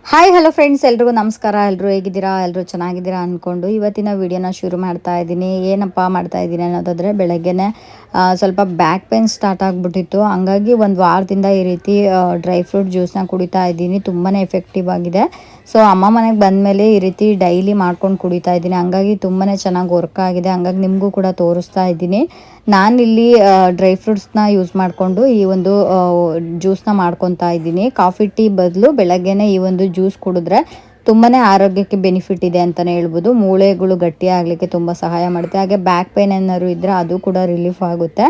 Hi hello friends, ಎಲ್ರಿಗೂ ನಮಸ್ಕಾರ. ಎಲ್ಲರೂ ಹೇಗಿದ್ದೀರಾ? ಎಲ್ಲರೂ ಚೆನ್ನಾಗಿದ್ದೀರಾ ಅಂದ್ಕೊಂಡು ಇವತ್ತಿನ ವಿಡಿಯೋನ ಶುರು ಮಾಡ್ತಾ ಇದ್ದೀನಿ. ಏನಪ್ಪ ಮಾಡ್ತಾ ಇದ್ದೀನಿ ಅನ್ನೋದಾದರೆ, ಬೆಳಗ್ಗೆನೆ ಸ್ವಲ್ಪ ಬ್ಯಾಕ್ ಪೇನ್ ಸ್ಟಾರ್ಟ್ ಆಗಿಬಿಟ್ಟಿತ್ತು. ಹಂಗಾಗಿ ಒಂದು ವಾರದಿಂದ ಈ ರೀತಿ ಡ್ರೈ ಫ್ರೂಟ್ ಜ್ಯೂಸ್ನ ಕುಡಿತಾ ಇದ್ದೀನಿ. ತುಂಬಾ ಎಫೆಕ್ಟಿವ್ ಆಗಿದೆ. ಸೊ ಅಮ್ಮ ಮನೆಗೆ ಬಂದಮೇಲೆ ಈ ರೀತಿ ಡೈಲಿ ಮಾಡ್ಕೊಂಡು ಕುಡಿತಾ ಇದ್ದೀನಿ. ಹಂಗಾಗಿ ತುಂಬಾ ಚೆನ್ನಾಗಿ ವರ್ಕ್ ಆಗಿದೆ. ಹಂಗಾಗಿ ನಿಮಗೂ ಕೂಡ ತೋರಿಸ್ತಾ ಇದ್ದೀನಿ. ನಾನಿಲ್ಲಿ ಡ್ರೈ ಫ್ರೂಟ್ಸ್ನ ಯೂಸ್ ಮಾಡಿಕೊಂಡು ಈ ಒಂದು ಜ್ಯೂಸ್ನ ಮಾಡ್ಕೊತಾ ಇದ್ದೀನಿ. ಕಾಫಿ ಟೀ ಬದಲು ಬೆಳಗ್ಗೆನೆ ಈ ಒಂದು ಜ್ಯೂಸ್ ಕುಡಿದ್ರೆ ತುಂಬಾ ಆರೋಗ್ಯಕ್ಕೆ ಬೆನಿಫಿಟ್ ಇದೆ ಅಂತಲೇ ಹೇಳ್ಬೋದು. ಮೂಳೆಗಳು ಗಟ್ಟಿ ಆಗಲಿಕ್ಕೆ ತುಂಬ ಸಹಾಯ ಮಾಡುತ್ತೆ. ಹಾಗೆ ಬ್ಯಾಕ್ ಪೇನ್ ಏನಾದ್ರು ಇದ್ದರೆ ಅದು ಕೂಡ ರಿಲೀಫ್ ಆಗುತ್ತೆ.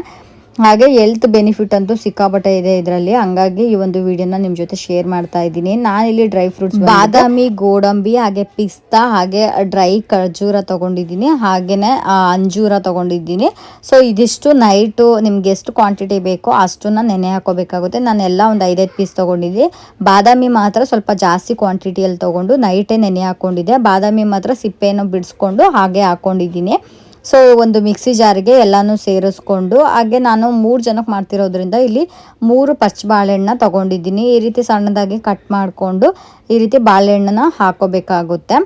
ಹಾಗೆ ಹೆಲ್ತ್ ಬೆನಿಫಿಟ್ ಅಂತೂ ಸಿಕ್ಕಾಪಟ್ಟೆ ಇದೆ ಇದರಲ್ಲಿ. ಹಂಗಾಗಿ ಈ ಒಂದು ವಿಡಿಯೋನ ನಿಮ್ಮ ಜೊತೆ ಶೇರ್ ಮಾಡ್ತಾ ಇದ್ದೀನಿ. ನಾನಿಲ್ಲಿ ಡ್ರೈ ಫ್ರೂಟ್ಸ್ ಬಾದಾಮಿ, ಗೋಡಂಬಿ, ಹಾಗೆ ಪಿಸ್ತಾ, ಹಾಗೆ ಡ್ರೈ ಖರ್ಜೂರ ತೊಗೊಂಡಿದ್ದೀನಿ. ಹಾಗೆಯೇ ಅಂಜೂರ ತೊಗೊಂಡಿದ್ದೀನಿ. ಸೊ ಇದಿಷ್ಟು ನೈಟು ನಿಮ್ಗೆ ಎಷ್ಟು ಕ್ವಾಂಟಿಟಿ ಬೇಕೋ ಅಷ್ಟನ್ನ ನೆನೆ ಹಾಕೋಬೇಕಾಗುತ್ತೆ. ನಾನೆಲ್ಲ ಒಂದು 5-5 ಪೀಸ್ ತೊಗೊಂಡಿದ್ದೆ. ಬಾದಾಮಿ ಮಾತ್ರ ಸ್ವಲ್ಪ ಜಾಸ್ತಿ ಕ್ವಾಂಟಿಟಿಯಲ್ಲಿ ತೊಗೊಂಡು ನೈಟೇ ನೆನೆ ಹಾಕ್ಕೊಂಡಿದ್ದೆ. ಬಾದಾಮಿ ಮಾತ್ರ ಸಿಪ್ಪೆಯನ್ನು ಬಿಡಿಸ್ಕೊಂಡು ಹಾಗೆ ಹಾಕ್ಕೊಂಡಿದ್ದೀನಿ. ಸೊ ಒಂದು ಮಿಕ್ಸಿ ಜಾರಿಗೆ ಎಲ್ಲನೂ ಸೇರಿಸ್ಕೊಂಡು, ಹಾಗೆ ನಾನು 3 ಜನಕ್ಕೆ ಮಾಡ್ತಿರೋದ್ರಿಂದ ಇಲ್ಲಿ 3 ಪಚ್ಚ ಬಾಳೆಹಣ್ಣನ್ನ ತೊಗೊಂಡಿದ್ದೀನಿ. ಈ ರೀತಿ ಸಣ್ಣದಾಗಿ ಕಟ್ ಮಾಡಿಕೊಂಡು ಈ ರೀತಿ ಬಾಳೆಹಣ್ಣನ್ನ ಹಾಕೋಬೇಕಾಗುತ್ತೆ.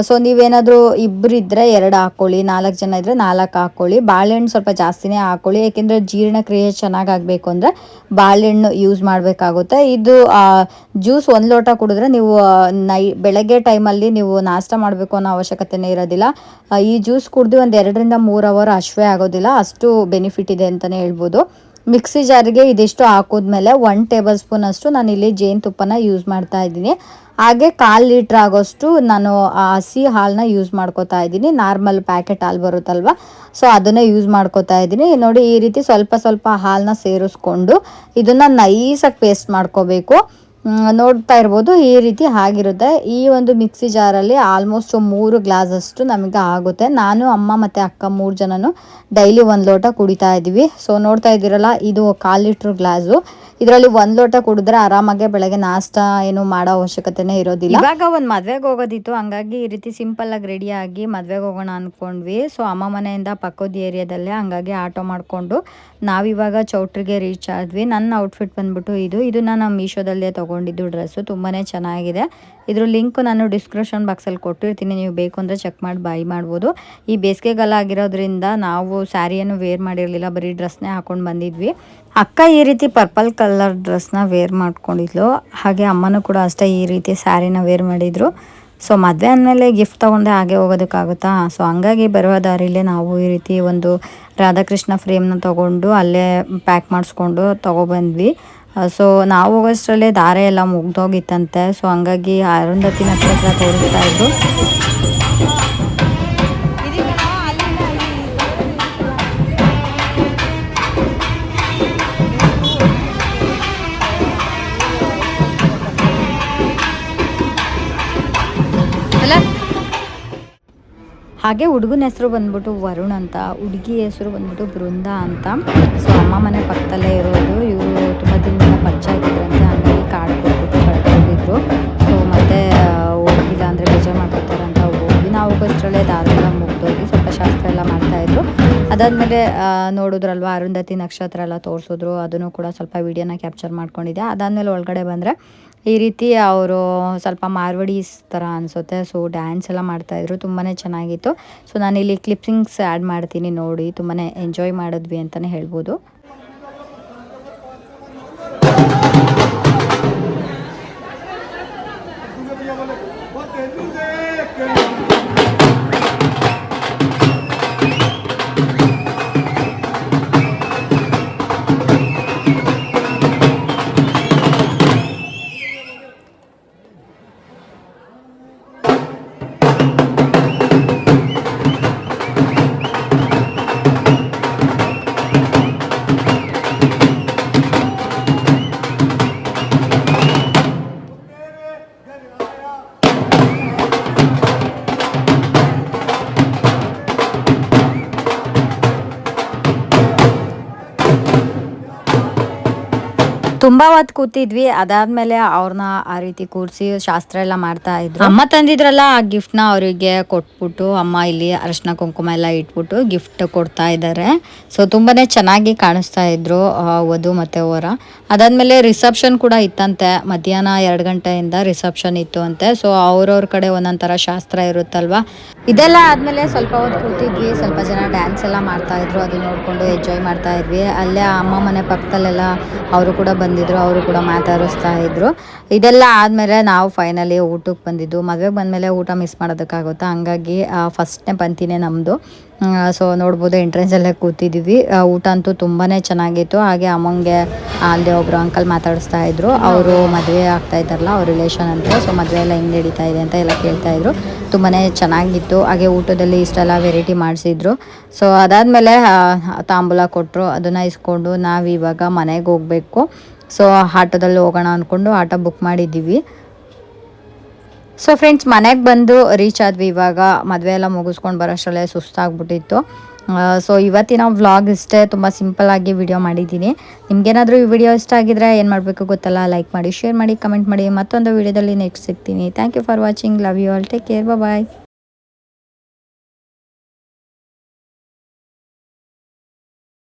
ಸೊ ನೀವೇನಾದರೂ ಇಬ್ಬರಿದ್ದರೆ 2 ಹಾಕ್ಕೊಳ್ಳಿ, 4 ಜನ ಇದ್ದರೆ 4 ಹಾಕ್ಕೊಳ್ಳಿ. ಬಾಳೆಹಣ್ಣು ಸ್ವಲ್ಪ ಜಾಸ್ತಿನೇ ಹಾಕ್ಕೊಳ್ಳಿ, ಏಕೆಂದರೆ ಜೀರ್ಣಕ್ರಿಯೆ ಚೆನ್ನಾಗಾಗಬೇಕು ಅಂದರೆ ಬಾಳೆಹಣ್ಣು ಯೂಸ್ ಮಾಡಬೇಕಾಗುತ್ತೆ. ಇದು ಜ್ಯೂಸ್ 1 ಲೋಟ ಕುಡಿದ್ರೆ ನೀವು ಬೆಳಗ್ಗೆ ಟೈಮಲ್ಲಿ ನೀವು ನಾಷ್ಟ ಮಾಡಬೇಕು ಅನ್ನೋ ಅವಶ್ಯಕತೆನೇ ಇರೋದಿಲ್ಲ. ಈ ಜ್ಯೂಸ್ ಕುಡಿದು ಒಂದು 2ರಿಂದ 3 ಅವರ್ ಅಶ್ವೇ ಆಗೋದಿಲ್ಲ, ಅಷ್ಟು ಬೆನಿಫಿಟ್ ಇದೆ ಅಂತಲೇ ಹೇಳ್ಬೋದು. ಮಿಕ್ಸಿ ಜಾರಿಗೆ ಇದಿಷ್ಟು ಹಾಕಿದ್ಮೇಲೆ 1 ಟೇಬಲ್ ಸ್ಪೂನ್ ಅಷ್ಟು ನಾನಿಲ್ಲಿ ಜೇನುತುಪ್ಪನ ಯೂಸ್ ಮಾಡ್ತಾ ಇದ್ದೀನಿ. ಹಾಗೆ 1/4 ಲೀಟ್ರ್ ಆಗೋಷ್ಟು ನಾನು ಹಸಿ ಹಾಲನ್ನ ಯೂಸ್ ಮಾಡ್ಕೋತಾ ಇದ್ದೀನಿ. ನಾರ್ಮಲ್ ಪ್ಯಾಕೆಟ್ ಹಾಲು ಬರುತ್ತಲ್ವ, ಸೊ ಅದನ್ನೇ ಯೂಸ್ ಮಾಡ್ಕೋತಾ ಇದ್ದೀನಿ. ನೋಡಿ, ಈ ರೀತಿ ಸ್ವಲ್ಪ ಸ್ವಲ್ಪ ಹಾಲನ್ನ ಸೇರಿಸ್ಕೊಂಡು ಇದನ್ನು ನೈಸಾಗಿ ಪೇಸ್ಟ್ ಮಾಡ್ಕೋಬೇಕು. ನೋಡ್ತಾ ಇರ್ಬೋದು, ಈ ರೀತಿ ಆಗಿರುತ್ತೆ. ಈ ಒಂದು ಮಿಕ್ಸಿ ಜಾರಲ್ಲಿ ಆಲ್ಮೋಸ್ಟ್ 3 ಗ್ಲಾಸಷ್ಟು ನಮಗೆ ಆಗುತ್ತೆ. ನಾನು, ಅಮ್ಮ ಮತ್ತು ಅಕ್ಕ 3 ಜನನು ಡೈಲಿ 1 ಲೋಟ ಕುಡಿತಾ ಇದ್ದೀವಿ. ಸೊ ನೋಡ್ತಾ ಇದ್ದೀರಲ್ಲ, ಇದು 1/4 ಲೀಟ್ರ್ ಗ್ಲಾಸು. ಇದರಲ್ಲಿ 1 ಲೋಟ ಕುಡಿದ್ರೆ ಆರಾಮಾಗೆ ಬೆಳಗ್ಗೆ ನಾಷ್ಟ ಏನು ಮಾಡೋ ಅವಶ್ಯಕತೆನೇ ಇರೋದಿಲ್ಲ. ಇವಾಗ ಒಂದು ಮದುವೆಗೆ ಹೋಗೋದಿತ್ತು, ಹಂಗಾಗಿ ಈ ರೀತಿ ಸಿಂಪಲ್ಲಾಗಿ ರೆಡಿಯಾಗಿ ಮದುವೆಗೆ ಹೋಗೋಣ ಅಂದ್ಕೊಂಡ್ವಿ. ಸೊ ಅಮ್ಮ ಮನೆಯಿಂದ ಪಕ್ಕದ ಏರಿಯಾದಲ್ಲೇ, ಹಂಗಾಗಿ ಆಟೋ ಮಾಡಿಕೊಂಡು ನಾವಿವಾಗ ಚೌಟ್ರಿಗೆ ರೀಚ್ ಆದ್ವಿ. ನನ್ನ ಔಟ್ಫಿಟ್ ಬಂದ್ಬಿಟ್ಟು ಇದು ನಾನು ಮೀಶೋದಲ್ಲೇ ತೊಗೊಂಡಿದ್ದು ಡ್ರೆಸ್ಸು. ತುಂಬಾ ಚೆನ್ನಾಗಿದೆ. ಇದ್ರ ಲಿಂಕ್ ನಾನು ಡಿಸ್ಕ್ರಿಪ್ಷನ್ ಬಾಕ್ಸಲ್ಲಿ ಕೊಟ್ಟಿರ್ತೀನಿ, ನೀವು ಬೇಕು ಅಂದರೆ ಚೆಕ್ ಮಾಡಿ ಬೈ ಮಾಡ್ಬೋದು. ಈ ಬೇಸಿಗೆಗಾಲ ಆಗಿರೋದ್ರಿಂದ ನಾವು ಸ್ಯಾರಿಯನ್ನು ವೇರ್ ಮಾಡಿರಲಿಲ್ಲ, ಬರೀ ಡ್ರೆಸ್ನೇ ಹಾಕೊಂಡು ಬಂದಿದ್ವಿ. ಅಕ್ಕ ಈ ರೀತಿ ಪರ್ಪಲ್ ಕಲರ್ ಡ್ರೆಸ್ನ ವೇರ್ ಮಾಡ್ಕೊಂಡಿದ್ಲು. ಹಾಗೆ ಅಮ್ಮನೂ ಕೂಡ ಅಷ್ಟೇ ಈ ರೀತಿ ಸ್ಯಾರಿನ ವೇರ್ ಮಾಡಿದರು. ಸೊ ಮದುವೆ ಅಂದಮೇಲೆ ಗಿಫ್ಟ್ ತೊಗೊಂಡೆ ಹಾಗೆ ಹೋಗೋದಕ್ಕಾಗುತ್ತಾ? ಸೊ ಹಂಗಾಗಿ ಬರುವ ದಾರಿಲೇ ನಾವು ಈ ರೀತಿ ಒಂದು ರಾಧಾಕೃಷ್ಣ ಫ್ರೇಮ್ನ ತೊಗೊಂಡು ಅಲ್ಲೇ ಪ್ಯಾಕ್ ಮಾಡಿಸ್ಕೊಂಡು ತೊಗೊಬಂದ್ವಿ. ಸೊ ನಾವು ಹೋಗೋಷ್ಟರಲ್ಲೇ ದಾರೆ ಎಲ್ಲ ಮುಗ್ದೋಗಿತ್ತಂತೆ. ಸೊ ಹಂಗಾಗಿ ಅರುಂಧತಿ ನಕ್ಷತ್ರ ತೋರಿಸ್ತಾ ಇದ್ರು. ಹಾಗೆ ಹುಡುಗನ ಹೆಸರು ಬಂದ್ಬಿಟ್ಟು ವರುಣ್ ಅಂತ, ಹುಡುಗಿ ಹೆಸರು ಬಂದ್ಬಿಟ್ಟು ಬೃಂದ ಅಂತ. ಸೊ ಅಮ್ಮ ಮನೆ ಪಕ್ಕದಲ್ಲೇ ಇರೋದು. ಇವರು ತುಂಬ ದಿನದಿಂದ ಪರಿಚಯ ಆಗಿದ್ರಂತೆ, ಹಂಗಾಗಿ ಕಾರ್ಡ್ ಕೊಟ್ಬಿಟ್ಟು ಕರ್ಕೊಂಡಿದ್ರು. ಸೊ ಮತ್ತೆ ಹೋಗಿಲ್ಲ ಅಂದರೆ ಬೇಜಾರು ಮಾಡ್ಕೊತಾರೆ ಅಂತ ಹೋಗಿ ನಾವು ಹೋಗೋಷ್ಟರಲ್ಲೇ ದಾರೆಲ್ಲ ಮುಗ್ದೋಗಿ ಸ್ವಲ್ಪ ಶಾಸ್ತ್ರ ಎಲ್ಲ ಮಾಡ್ತಾಯಿದ್ರು. ಅದಾದಮೇಲೆ ನೋಡಿದ್ರಲ್ವ, ಅರುಂಧತಿ ನಕ್ಷತ್ರ ಎಲ್ಲ ತೋರಿಸಿದ್ರು. ಅದನ್ನು ಕೂಡ ಸ್ವಲ್ಪ ವೀಡಿಯೋನ ಕ್ಯಾಪ್ಚರ್ ಮಾಡ್ಕೊಂಡಿದ್ದೆ. ಅದಾದಮೇಲೆ ಒಳಗಡೆ ಬಂದರೆ ಈ ರೀತಿ ಅವರು ಸ್ವಲ್ಪ ಮಾರ್ವಡೀಸ್ ಥರ ಅನಿಸುತ್ತೆ. ಸೊ ಡ್ಯಾನ್ಸ್ ಎಲ್ಲ ಮಾಡ್ತಾಯಿದ್ರು, ತುಂಬಾ ಚೆನ್ನಾಗಿತ್ತು. ಸೊ ನಾನಿಲ್ಲಿ ಕ್ಲಿಪ್ಪಿಂಗ್ಸ್ ಆ್ಯಡ್ ಮಾಡ್ತೀನಿ ನೋಡಿ. ತುಂಬಾ ಎಂಜಾಯ್ ಮಾಡಿದ್ವಿ ಅಂತಲೇ ಹೇಳ್ಬೋದು. ತುಂಬಾ ಹೊತ್ತು ಕೂತಿದ್ವಿ. ಅದಾದ್ಮೇಲೆ ಅವ್ರನ್ನ ಆ ರೀತಿ ಕೂರಿಸಿ ಶಾಸ್ತ್ರ ಎಲ್ಲ ಮಾಡ್ತಾ ಇದ್ರು. ಅಮ್ಮ ತಂದಿದ್ರಲ್ಲ ಆ ಗಿಫ್ಟ್ನ ಅವರಿಗೆ ಕೊಟ್ಬಿಟ್ಟು ಅಮ್ಮ ಇಲ್ಲಿ ಅರಿಶಿನ ಕುಂಕುಮ ಎಲ್ಲ ಇಟ್ಬಿಟ್ಟು ಗಿಫ್ಟ್ ಕೊಡ್ತಾ ಇದ್ದಾರೆ. ಸೊ ತುಂಬಾನೇ ಚೆನ್ನಾಗಿ ಕಾಣಿಸ್ತಾ ಇದ್ರು ವಧು ಮತ್ತೆ ವರ. ಅದಾದ್ಮೇಲೆ ರಿಸೆಪ್ಷನ್ ಕೂಡ ಇತ್ತಂತೆ. ಮಧ್ಯಾಹ್ನ 2 ಗಂಟೆಯಿಂದ ರಿಸೆಪ್ಷನ್ ಇತ್ತು ಅಂತೆ. ಸೊ ಅವ್ರವ್ರ ಕಡೆ ಒಂದೊಂಥರ ಶಾಸ್ತ್ರ ಇರುತ್ತಲ್ವಾ. ಇದೆಲ್ಲ ಆದ್ಮೇಲೆ ಸ್ವಲ್ಪ ಹೊತ್ತು ಕೂತಿದ್ವಿ. ಸ್ವಲ್ಪ ಜನ ಡ್ಯಾನ್ಸ್ ಎಲ್ಲ ಮಾಡ್ತಾ ಇದ್ರು, ಅದು ನೋಡ್ಕೊಂಡು ಎಂಜಾಯ್ ಮಾಡ್ತಾ ಇದ್ವಿ. ಅಲ್ಲೇ ಅಮ್ಮ ಮನೆ ಪಕ್ಕದಲ್ಲೆಲ್ಲ ಅವರು ಕೂಡ ಬಂದಿದ್ರು, ಅವರು ಕೂಡ ಮಾತಾಡಿಸ್ತಾ ಇದ್ರು. ಇದೆಲ್ಲ ಆದಮೇಲೆ ನಾವು ಫೈನಲಿ ಊಟಕ್ಕೆ ಬಂದಿದ್ದು. ಮದುವೆಗೆ ಬಂದಮೇಲೆ ಊಟ ಮಿಸ್ ಮಾಡೋದಕ್ಕಾಗುತ್ತಾ, ಹಂಗಾಗಿ ಫಸ್ಟ್ನೇ ಪಂಕ್ತಿನೇ ನಮ್ಮದು. ಸೊ ನೋಡ್ಬೋದು ಎಂಟ್ರೆನ್ಸಲ್ಲೇ ಕೂತಿದ್ದೀವಿ. ಊಟ ಅಂತೂ ತುಂಬಾ ಚೆನ್ನಾಗಿತ್ತು. ಹಾಗೆ ಅಮ್ಮಂಗೆ ಅಲ್ಲದೆ ಒಬ್ಬರು ಅಂಕಲ್ ಮಾತಾಡಿಸ್ತಾ ಇದ್ರು. ಅವರು ಮದುವೆ ಆಗ್ತಾ ಇದ್ದಾರಲ್ಲ ಅವ್ರ ರಿಲೇಷನ್ ಅಂತ. ಸೊ ಮದುವೆ ಎಲ್ಲ ಹೆಂಗೆ ನಡೀತಾ ಇದೆ ಅಂತ ಎಲ್ಲ ಕೇಳ್ತಾ ಇದ್ರು. ತುಂಬಾ ಚೆನ್ನಾಗಿತ್ತು. ಹಾಗೆ ಊಟದಲ್ಲಿ ಇಷ್ಟೆಲ್ಲ ವೆರೈಟಿ ಮಾಡಿಸಿದ್ರು. ಸೊ ಅದಾದಮೇಲೆ ತಾಂಬೂಲ ಕೊಟ್ಟರು, ಅದನ್ನು ಇಸ್ಕೊಂಡು ನಾವು ಇವಾಗ ಮನೆಗೆ ಹೋಗಬೇಕು. ಸೊ ಆಟೋದಲ್ಲಿ ಹೋಗೋಣ ಅಂದ್ಕೊಂಡು ಆಟೋ ಬುಕ್ ಮಾಡಿದ್ದೀವಿ. ಸೊ ಫ್ರೆಂಡ್ಸ್ ಮನೆಗೆ ಬಂದು ರೀಚ್ ಆದ್ವಿ. ಇವಾಗ ಮದುವೆ ಎಲ್ಲ ಮುಗಿಸ್ಕೊಂಡು ಬರೋಷ್ಟರಲ್ಲೇ ಸುಸ್ತಾಗ್ಬಿಟ್ಟಿತ್ತು. ಸೊ ಇವತ್ತಿನ ವ್ಲಾಗ್ ಇಷ್ಟೇ, ತುಂಬ ಸಿಂಪಲ್ಲಾಗಿ ವಿಡಿಯೋ ಮಾಡಿದ್ದೀನಿ. ನಿಮ್ಗೇನಾದರೂ ಈ ವಿಡಿಯೋ ಇಷ್ಟ ಆಗಿದ್ರೆ ಏನು ಮಾಡಬೇಕು ಗೊತ್ತಲ್ಲ, ಲೈಕ್ ಮಾಡಿ, ಶೇರ್ ಮಾಡಿ, ಕಮೆಂಟ್ ಮಾಡಿ. ಮತ್ತೊಂದು ವಿಡಿಯೋದಲ್ಲಿ ನೆಕ್ಸ್ಟ್ ಸಿಗ್ತೀನಿ. Thank you for watching. Love you all. Take care. Bye.